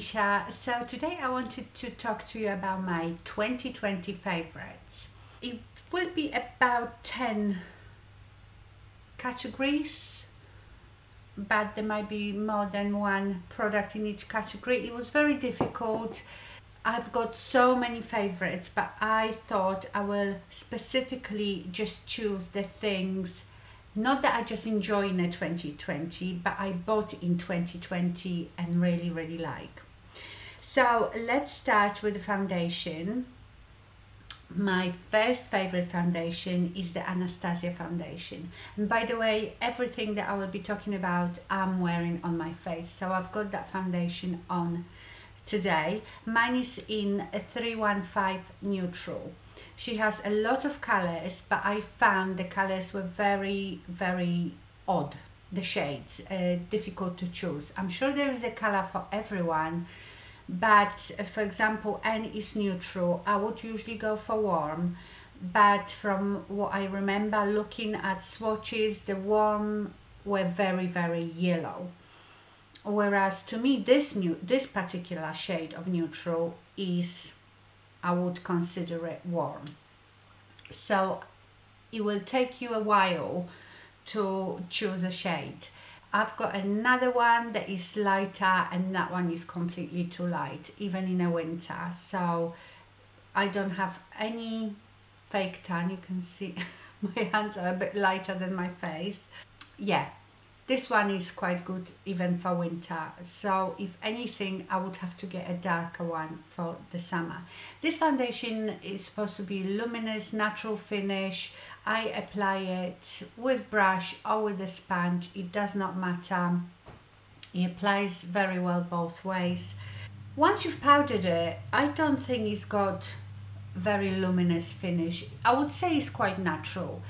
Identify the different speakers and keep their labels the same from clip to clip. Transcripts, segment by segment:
Speaker 1: Aisha. So today I wanted to talk to you about my 2020 favorites. It will be about 10 categories, but there might be more than one product in each category. It was very difficult. I've got so many favorites, but I thought I will specifically just choose the things not that I just enjoy in a 2020, but I bought in 2020 and really like. So let's start with the foundation. My first favorite foundation is the Anastasia foundation. And by the way, everything that I will be talking about, I'm wearing on my face. So I've got that foundation on today. Mine is in a 315 neutral. She has a lot of colors, but I found the colors were very odd, the shades, difficult to choose. I'm sure there is a color for everyone, but for example, N is neutral. I would usually go for warm, but from what I remember looking at swatches, the warm were very yellow. Whereas to me, this particular shade of neutral is, I would consider it warm. So it will take you a while to choose a shade. I've got another one that is lighter, and that one is completely too light, even in the winter. So I don't have any fake tan. You can see my hands are a bit lighter than my face. Yeah. This one is quite good even for winter. So if anything, I would have to get a darker one for the summer. This foundation is supposed to be luminous, natural finish. I apply it with brush or with a sponge. It does not matter. It applies very well both ways. Once you've powdered it, I don't think it's got very luminous finish. I would say it's quite natural.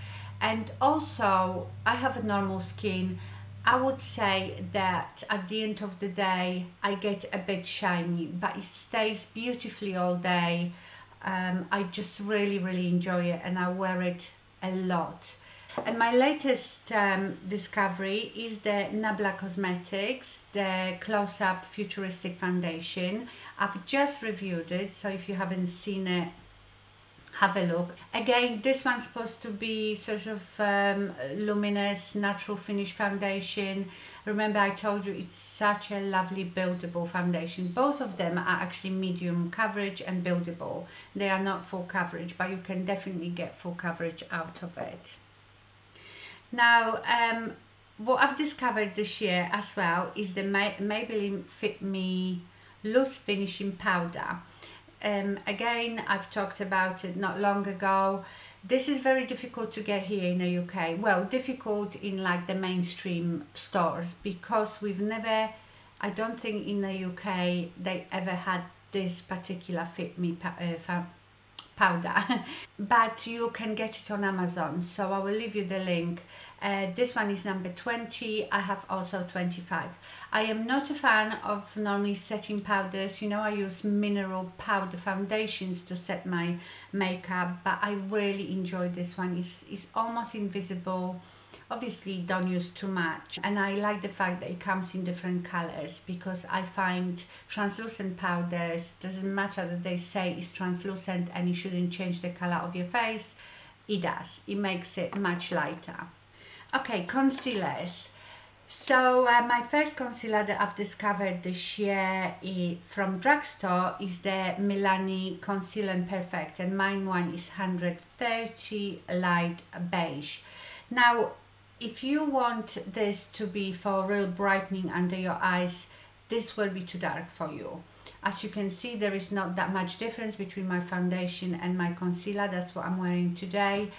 Speaker 1: And also, I have a normal skin. I would say that at the end of the day, I get a bit shiny, but it stays beautifully all day. I just really enjoy it, and I wear it a lot. And my latest discovery is the Nabla Cosmetics, the Close-Up Futuristic Foundation. I've just reviewed it, so if you haven't seen it, have a look. Again, this one's supposed to be sort of luminous, natural finish foundation. Remember, I told you it's such a lovely buildable foundation. Both of them are actually medium coverage and buildable. They are not full coverage, but you can definitely get full coverage out of it. Now, what I've discovered this year as well is the Maybelline Fit Me Loose Finishing Powder. Again, I've talked about it not long ago. This is very difficult to get here in the UK. Well, difficult in like the mainstream stores, because we've never, I don't think in the UK they ever had this particular Fit Me powder. But you can get it on Amazon, so I will leave you the link. This one is number 20. I have also 25. I am not a fan of normally setting powders. You know, I use mineral powder foundations to set my makeup, but I really enjoy this one. It's almost invisible. Obviously don't use too much, and I like the fact that it comes in different colors, because I find translucent powders, doesn't matter that they say it's translucent and it shouldn't change the color of your face, it does. It makes it much lighter. Okay, concealers. So my first concealer that I've discovered this year from drugstore is the Milani Conceal and Perfect, and mine one is 130 Light Beige. Now, if you want this to be for real brightening under your eyes, this will be too dark for you. As you can see, there is not that much difference between my foundation and my concealer. That's what I'm wearing today.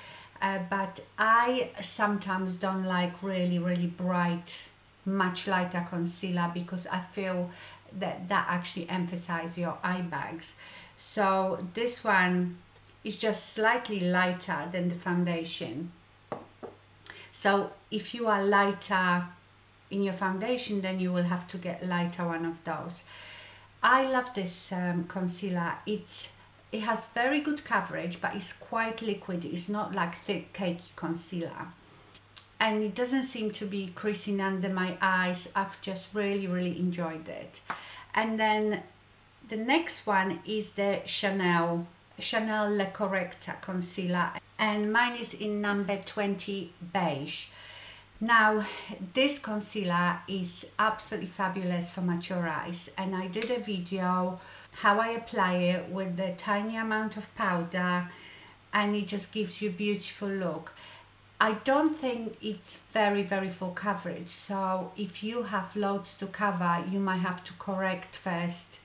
Speaker 1: But I sometimes don't like really bright, much lighter concealer, because I feel that actually emphasizes your eye bags. So this one is just slightly lighter than the foundation. So if you are lighter in your foundation, then you will have to get lighter one of those. I love this concealer. It has very good coverage, but it's quite liquid. It's not like thick cakey concealer. And it doesn't seem to be creasing under my eyes. I've just really enjoyed it. And then the next one is the Chanel Le Correcta concealer, and mine is in number 20 beige. Now this concealer is absolutely fabulous for mature eyes, and I did a video how I apply it with the tiny amount of powder, and it just gives you a beautiful look. I don't think it's very full coverage, so if you have loads to cover, you might have to correct first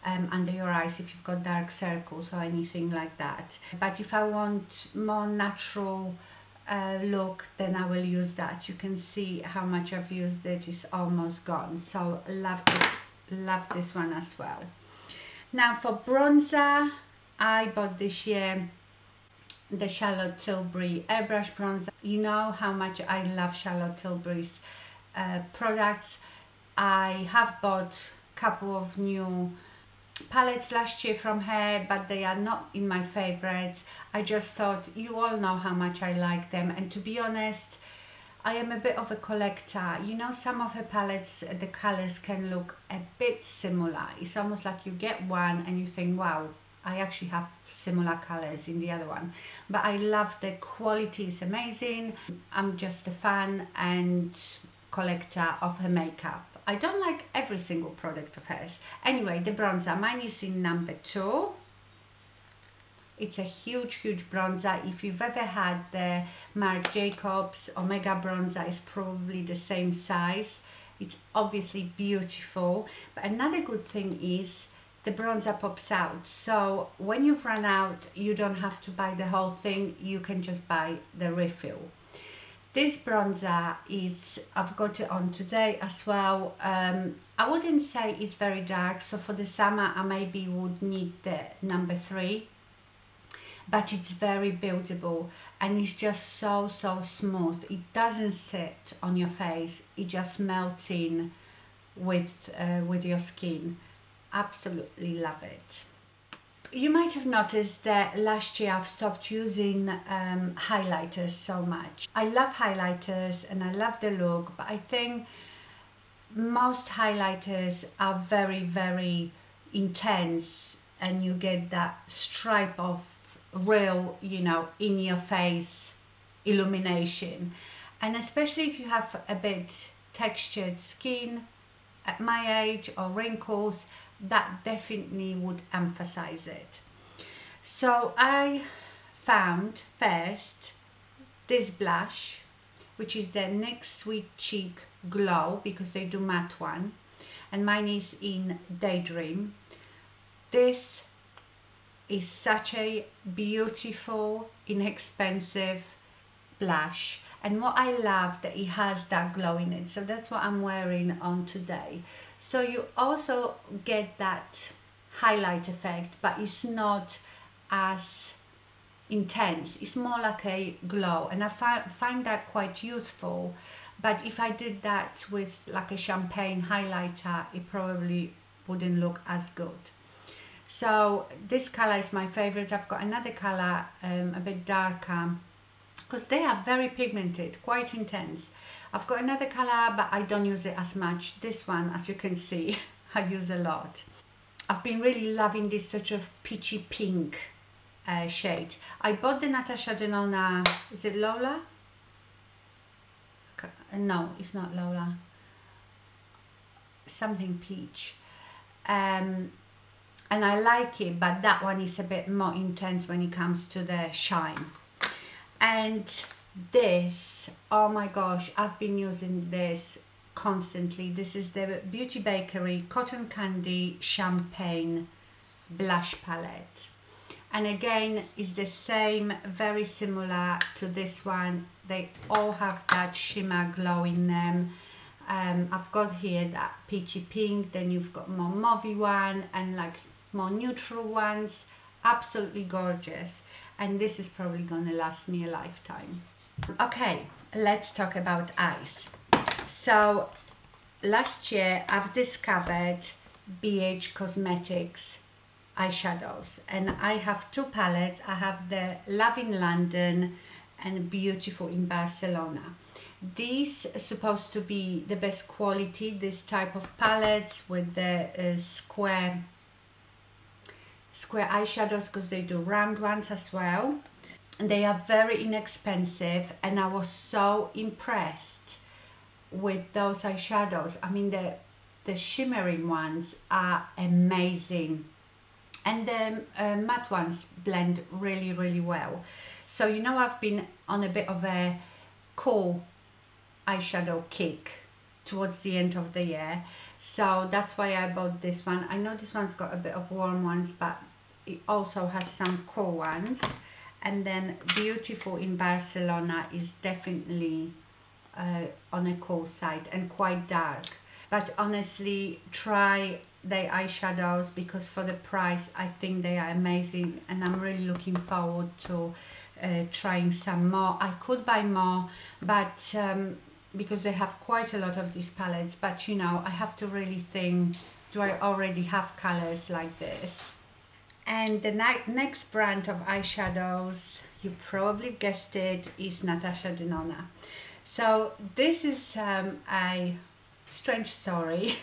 Speaker 1: under your eyes if you've got dark circles or anything like that. But if I want more natural look, then I will use that. You can see how much I've used it. It's almost gone, so love this one as well. Now for bronzer, I bought this year the Charlotte Tilbury airbrush bronzer. You know how much I love Charlotte Tilbury's products. I have bought a couple of new palettes last year from her, but they are not in my favorites. I just thought, you all know how much I like them, and to be honest, I am a bit of a collector. You know, some of her palettes, the colors can look a bit similar. It's almost like you get one and you think, wow, I actually have similar colors in the other one. But I love the quality, is amazing. I'm just a fan and collector of her makeup. I don't like every single product of hers. Anyway, the bronzer, mine is in number 2. It's a huge bronzer. If you've ever had the Marc Jacobs Omega bronzer, it's probably the same size. It's obviously beautiful. But another good thing is the bronzer pops out. So when you've run out, you don't have to buy the whole thing. You can just buy the refill. This bronzer is, I've got it on today as well. I wouldn't say it's very dark, so for the summer I maybe would need the number 3, but it's very buildable and it's just so smooth. It doesn't sit on your face, it just melts in with your skin. Absolutely love it. You might have noticed that last year I've stopped using highlighters so much. I love highlighters and I love the look, but I think most highlighters are very intense and you get that stripe of real, you know, in your face illumination. And especially if you have a bit textured skin at my age or wrinkles, that definitely would emphasize it. So I found first this blush, which is the NYX Sweet Cheek Glow, because they do matte one, and mine is in Daydream. This is such a beautiful, inexpensive blush, and what I love that it has that glow in it, so that's what I'm wearing on today. So you also get that highlight effect, but it's not as intense. It's more like a glow, and I find that quite useful. But if I did that with like a champagne highlighter, it probably wouldn't look as good. So this color is my favorite. I've got another color a bit darker, because they are very pigmented, quite intense. I've got another color, but I don't use it as much. This one, as you can see, I use a lot. I've been really loving this sort of peachy pink shade. I bought the Natasha Denona, is it Lola? No, it's not Lola. Something peach. And I like it, but that one is a bit more intense when it comes to the shine. And this, oh my gosh, I've been using this constantly. This is the Beauty Bakerie Cotton Candy Champagne Blush Palette. And again, it's the same, very similar to this one. They all have that shimmer glow in them. I've got here that peachy pink, then you've got more mauvey one and like more neutral ones. Absolutely gorgeous. And this is probably gonna last me a lifetime. Okay, let's talk about eyes. So last year I've discovered BH Cosmetics eyeshadows, and I have 2 palettes. I have the Love in London and Beautiful in Barcelona. These are supposed to be the best quality, this type of palettes with the square eyeshadows, because they do round ones as well. And they are very inexpensive, and I was so impressed with those eyeshadows. I mean, the shimmering ones are amazing, and the matte ones blend really, really well. So, you know, I've been on a bit of a cool eyeshadow kick towards the end of the year, so that's why I bought this one. I know this one's got a bit of warm ones, but it also has some cool ones. And then Beautiful in Barcelona is definitely on a cool side and quite dark. But honestly, try the eyeshadows, because for the price I think they are amazing, and I'm really looking forward to trying some more. I could buy more, but because they have quite a lot of these palettes, but you know, I have to really think, do I already have colors like this? And the next brand of eyeshadows, you probably guessed it, is Natasha Denona. So this is a strange story.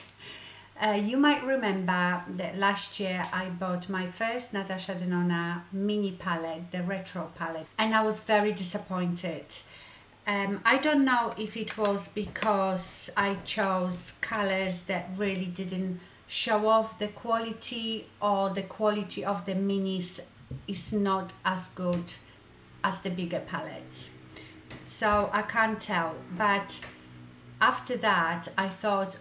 Speaker 1: You might remember that last year I bought my first Natasha Denona mini palette, the retro palette, and I was very disappointed. I don't know if it was because I chose colors that really didn't show off the quality, or the quality of the minis is not as good as the bigger palettes. So I can't tell, but after that I thought,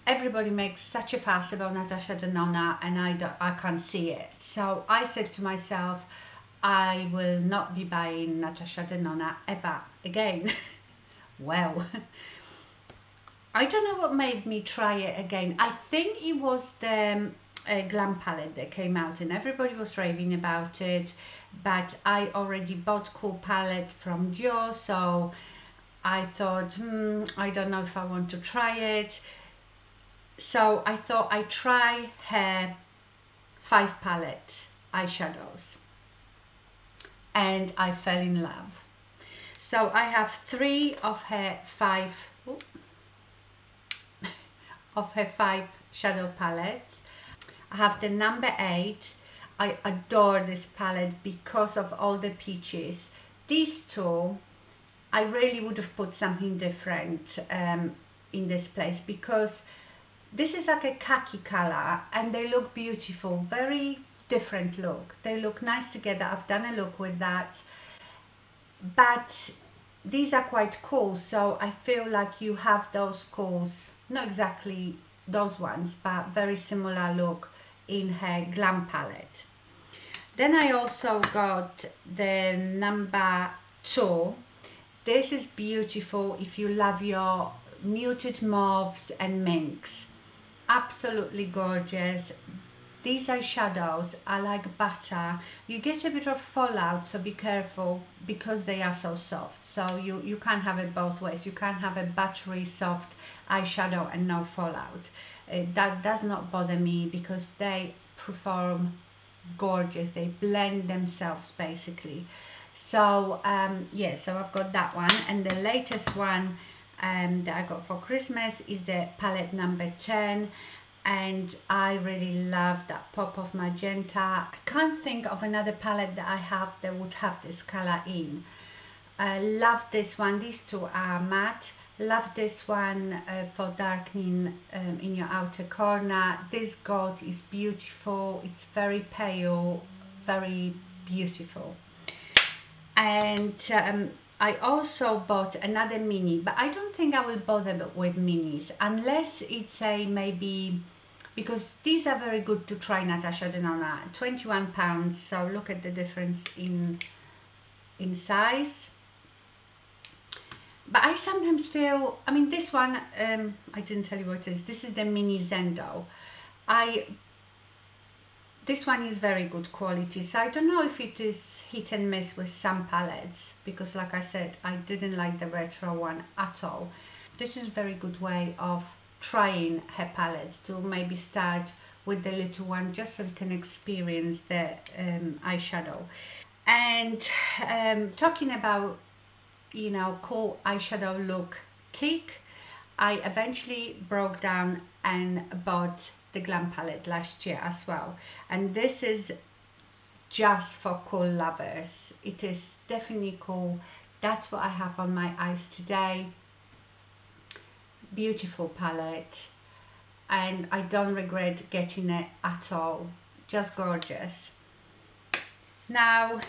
Speaker 1: everybody makes such a fuss about Natasha Denona and I can't see it. So I said to myself, I will not be buying Natasha Denona ever again. Well, I don't know what made me try it again. I think it was the Glam palette that came out and everybody was raving about it, but I already bought Cool palette from Dior, so I thought, I don't know if I want to try it. So I thought I'd try her 5 palette eyeshadows, and I fell in love. So I have 3 of her 5 shadow palettes. I have the number 8. I adore this palette because of all the peaches. These 2, I really would have put something different in this place, because this is like a khaki color and they look beautiful, very different look. They look nice together. I've done a look with that, but these are quite cool, so I feel like you have those cools, not exactly those ones, but very similar look in her Glam palette. Then I also got the number 2. This is beautiful if you love your muted mauves and minks. Absolutely gorgeous. These eyeshadows are like butter. You get a bit of fallout, so be careful, because they are so soft. So you can't have it both ways. You can't have a buttery soft eyeshadow and no fallout. That does not bother me, because they perform gorgeous. They blend themselves basically. So yeah, so I've got that one. And the latest one that I got for Christmas is the palette number 10. And I really love that pop of magenta. I can't think of another palette that I have that would have this color in. I love this one. These 2 are matte. Love this one for darkening in your outer corner. This gold is beautiful. It's very pale, very beautiful. And I also bought another mini, but I don't think I will bother with minis unless it's a maybe, because these are very good to try Natasha Denona. £21, so look at the difference in size. But I sometimes feel, I mean, this one, I didn't tell you what it is. This is the Mini Zendo. This one is very good quality, so I don't know if it is hit and miss with some palettes, because like I said, I didn't like the retro one at all. This is a very good way of trying her palettes, to maybe start with the little one just so you can experience the eyeshadow. And talking about you know, cool eyeshadow look kick, I eventually broke down and bought the Glam palette last year as well. And this is just for cool lovers. It is definitely cool. That's what I have on my eyes today. Beautiful palette, and I don't regret getting it at all. Just gorgeous. Now,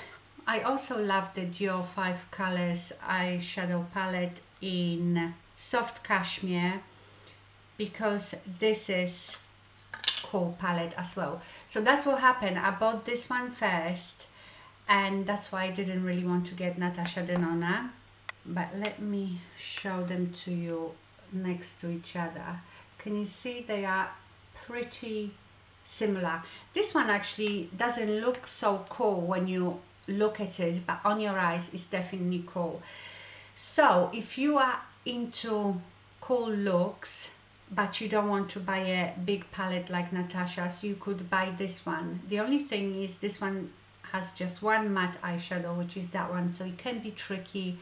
Speaker 1: I also love the Dior 5 Colors eyeshadow palette in soft cashmere, because this is cool palette as well. So that's what happened. I bought this one first, and that's why I didn't really want to get Natasha Denona. But let me show them to you next to each other. Can you see they are pretty similar? This one actually doesn't look so cool when you look at it, but on your eyes it's definitely cool. So if you are into cool looks but you don't want to buy a big palette like Natasha's, you could buy this one. The only thing is this one has just one matte eyeshadow, which is that one, so it can be tricky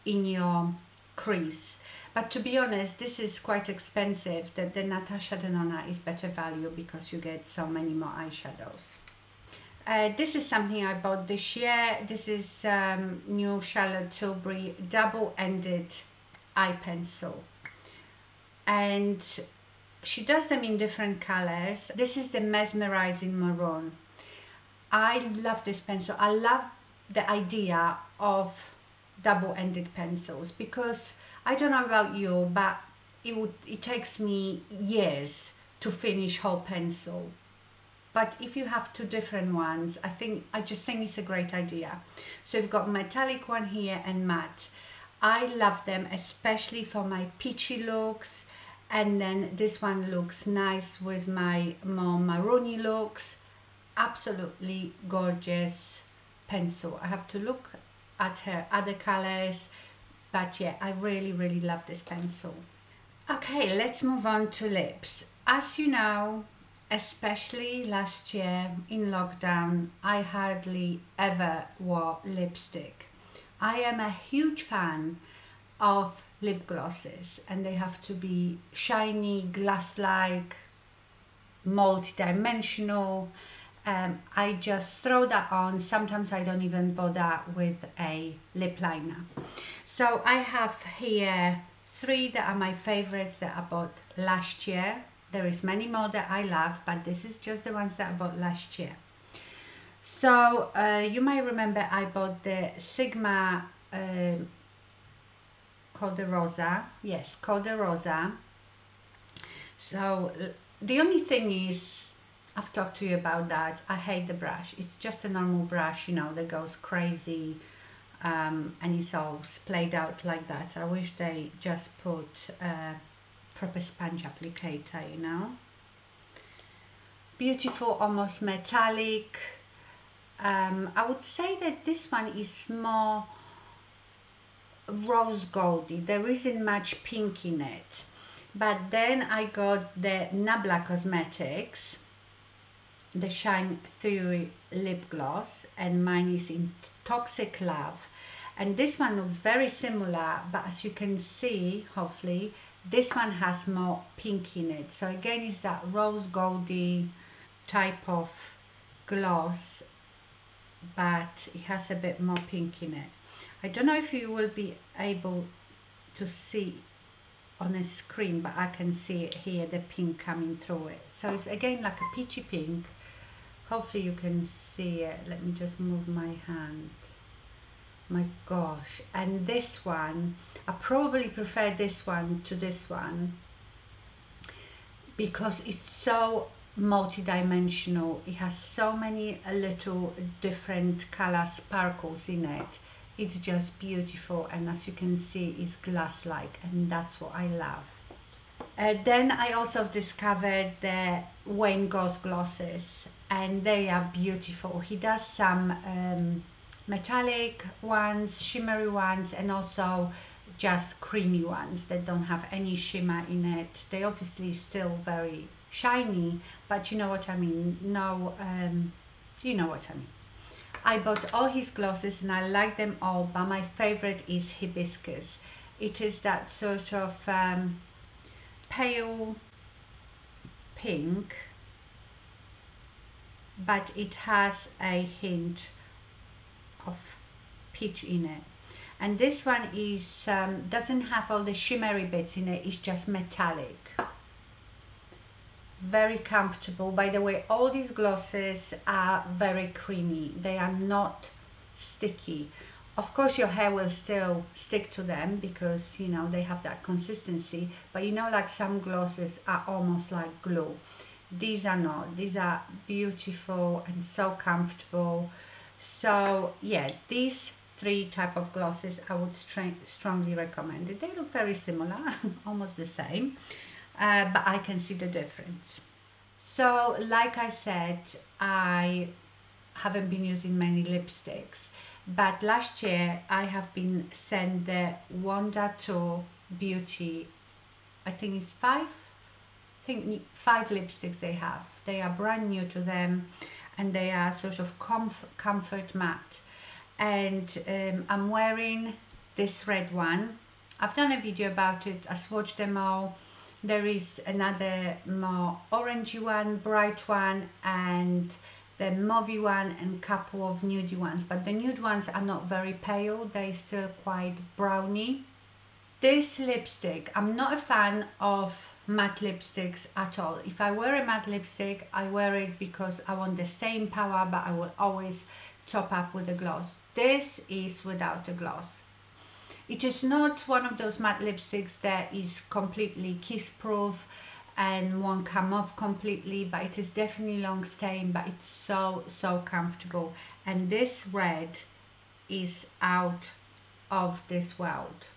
Speaker 1: in your crease. But to be honest, this is quite expensive. The Natasha Denona is better value because you get so many more eyeshadows. This is something I bought this year. This is new Charlotte Tilbury double-ended eye pencil. And she does them in different colors. This is the Mesmerising Maroon. I love this pencil. I love the idea of double-ended pencils, because I don't know about you, but it takes me years to finish whole pencil. But if you have two different ones, I just think it's a great idea. So you've got metallic one here and matte. I love them, especially for my peachy looks, and then this one looks nice with my more maroony looks. Absolutely gorgeous pencil. I have to look at her other colors, but yeah, I really love this pencil. Okay, let's move on to lips. As you know, especially last year in lockdown, I hardly ever wore lipstick. I am a huge fan of lip glosses, and they have to be shiny, glass-like, multi-dimensional. I just throw that on. Sometimes I don't even bother with a lip liner. So I have here 3 that are my favorites that I bought last year. There is many more that I love, but this is just the ones that I bought last year. So you might remember I bought the Sigma Cor De Rosa. Yes, Cor De Rosa. So the only thing is, I've talked to you about that. I hate the brush. It's just a normal brush, you know, that goes crazy, and it's all splayed out like that. I wish they just put a proper sponge applicator, you know. Beautiful, almost metallic. I would say that this one is more rose goldy. There isn't much pink in it. But then I got the Nabla Cosmetics, the Shine Theory lip gloss, and mine is in Toxic Love. And this one looks very similar, but as you can see, hopefully, this one has more pink in it. So again, it's that rose goldy type of gloss, but it has a bit more pink in it. I don't know if you will be able to see on a screen, but I can see it here, the pink coming through it. So it's again like a peachy pink. Hopefully you can see it. Let me just move my hand. My gosh. And this one, I probably prefer this one to this one because it's so multi-dimensional. It has so many little different color sparkles in it. It's just beautiful, and as you can see, it's glass-like, and that's what I love. Then I also discovered the Wayne Goss glosses, and they are beautiful. He does some metallic ones, shimmery ones, and also just creamy ones that don't have any shimmer in it. They obviously still very shiny, but you know what I mean. No, you know what I mean. I bought all his glosses and I like them all, but my favorite is Hibiscus. It is that sort of pale pink, but it has a hint of peach in it. And this one is doesn't have all the shimmery bits in it, it's just metallic. Very comfortable. By the way, all these glosses are very creamy. They are not sticky. Of course your hair will still stick to them because you know they have that consistency, but you know, like some glosses are almost like glue. These are not. These are beautiful and so comfortable. So yeah, these three type of glosses I would strongly recommend it. They look very similar, almost the same, but I can see the difference. So like I said, I haven't been using many lipsticks, but last year I have been sent the Wunder Beauty, I think it's five lipsticks they have. They are brand new to them and they are sort of comfort matte, and I'm wearing this red one. I've done a video about it, I swatched them all. There is another more orangey one, bright one, and the mauvey one, and couple of nudie ones, but the nude ones are not very pale, they're still quite browny. This lipstick, I'm not a fan of matte lipsticks at all. If I wear a matte lipstick, I wear it because I want the staying power, but I will always top up with a gloss. This is without a gloss. It is not one of those matte lipsticks that is completely kiss proof and won't come off completely, but it is definitely long staying, but it's so comfortable. And this red is out of this world.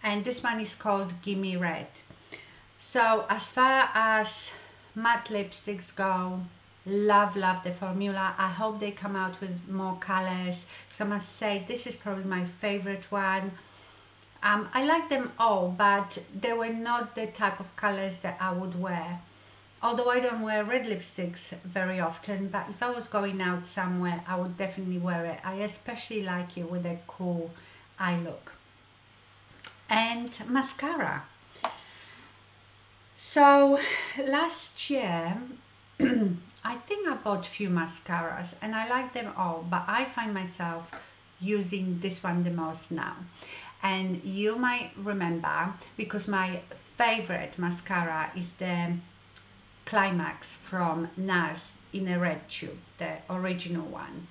Speaker 1: And this one is called Gimme Red. So as far as matte lipsticks go, love the formula. I hope they come out with more colors, because I must say this is probably my favorite one. I like them all, but they were not the type of colors that I would wear. Although I don't wear red lipsticks very often, but if I was going out somewhere, I would definitely wear it. I especially like it with a cool eye look. And mascara. So last year, I think I bought a few mascaras and I like them all, but I find myself using this one the most now. And you might remember, because my favorite mascara is the Climax from Nars in a red tube, the original one.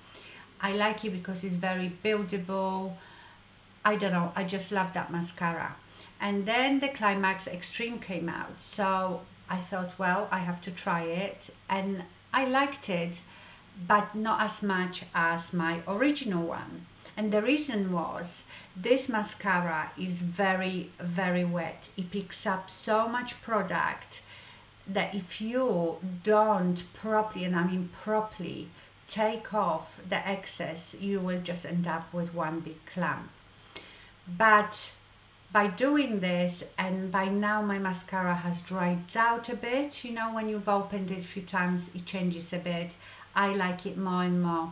Speaker 1: I like it because it's very buildable. I don't know, I just love that mascara. And then the Climax Extreme came out, so I thought, well, I have to try it, and I liked it, but not as much as my original one. And the reason was, this mascara is very wet. It picks up so much product that if you don't properly, and I mean properly, take off the excess, you will just end up with one big clump. But by doing this, and by now my mascara has dried out a bit, you know, when you've opened it a few times it changes a bit. I like it more and more,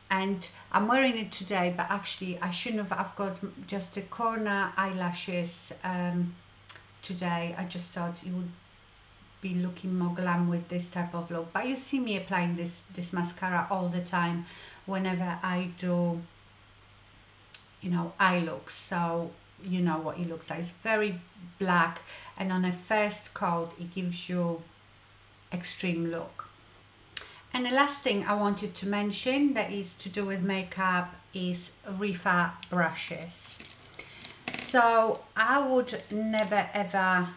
Speaker 1: and I'm wearing it today, but actually I shouldn't have. I've got just the corner eyelashes today. I just thought it would be looking more glam with this type of look, but you see me applying this mascara all the time whenever I do, you know, eye looks, so you know what it looks like. It's very black, and on a first coat it gives you extreme look. And the last thing I wanted to mention that is to do with makeup is Rifa Brushes. So I would never ever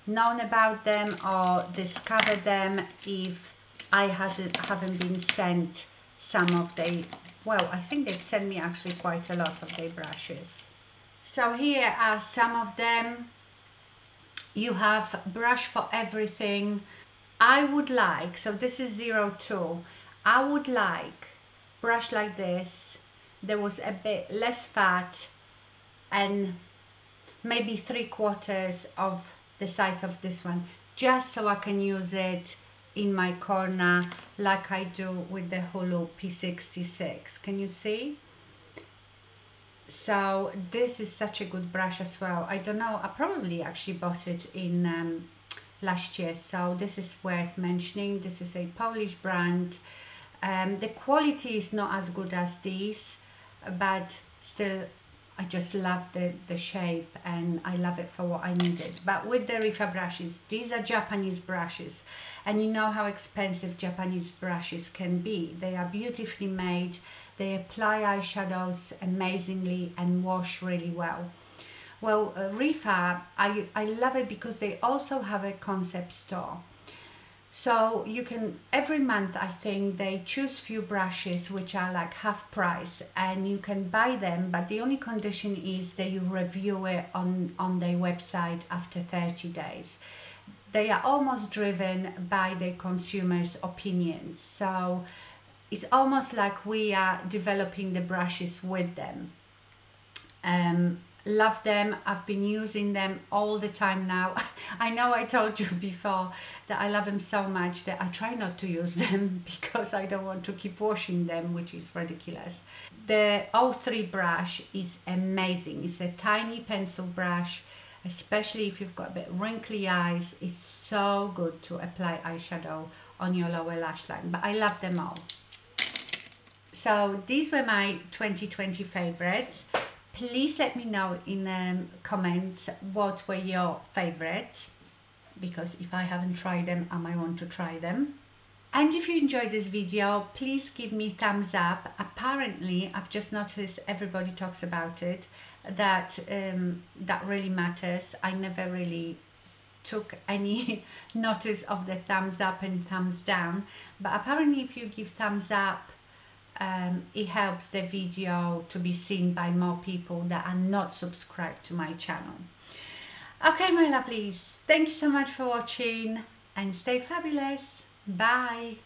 Speaker 1: known about them or discovered them if I haven't been sent some of the, well, I think they've sent me actually quite a lot of their brushes. So here are some of them. You have brush for everything. I would like, so this is 02, I would like brush like this. There was a bit less fat and maybe 3/4 of the size of this one, just so I can use it in my corner like I do with the Hulu P66. Can you see? So this is such a good brush as well. I don't know, I probably actually bought it in last year, so this is worth mentioning. This is a Polish brand. The quality is not as good as these, but still I just love the shape and I love it for what I needed. But with the Rifa brushes, these are Japanese brushes, and you know how expensive Japanese brushes can be. They are beautifully made, they apply eyeshadows amazingly and wash really well. Well, Rifa, I love it because they also have a concept store. So you can, every month I think they choose few brushes which are like half price, and you can buy them, but the only condition is that you review it on their website after 30 days. They are almost driven by the consumers' opinions. So it's almost like we are developing the brushes with them. Love them. I've been using them all the time now. I know I told you before that I love them so much that I try not to use them because I don't want to keep washing them, which is ridiculous. The 03 brush is amazing. It's a tiny pencil brush, especially if you've got a bit wrinkly eyes. It's so good to apply eyeshadow on your lower lash line, but I love them all. So these were my 2020 favorites. Please let me know in comments what were your favorites, because if I haven't tried them, I might want to try them. And if you enjoyed this video, please give me thumbs up. Apparently, I've just noticed everybody talks about it, that that really matters. I never really took any notice of the thumbs up and thumbs down, but apparently if you give thumbs up, it helps the video to be seen by more people that are not subscribed to my channel. Okay, my lovelies, thank you so much for watching and stay fabulous. Bye.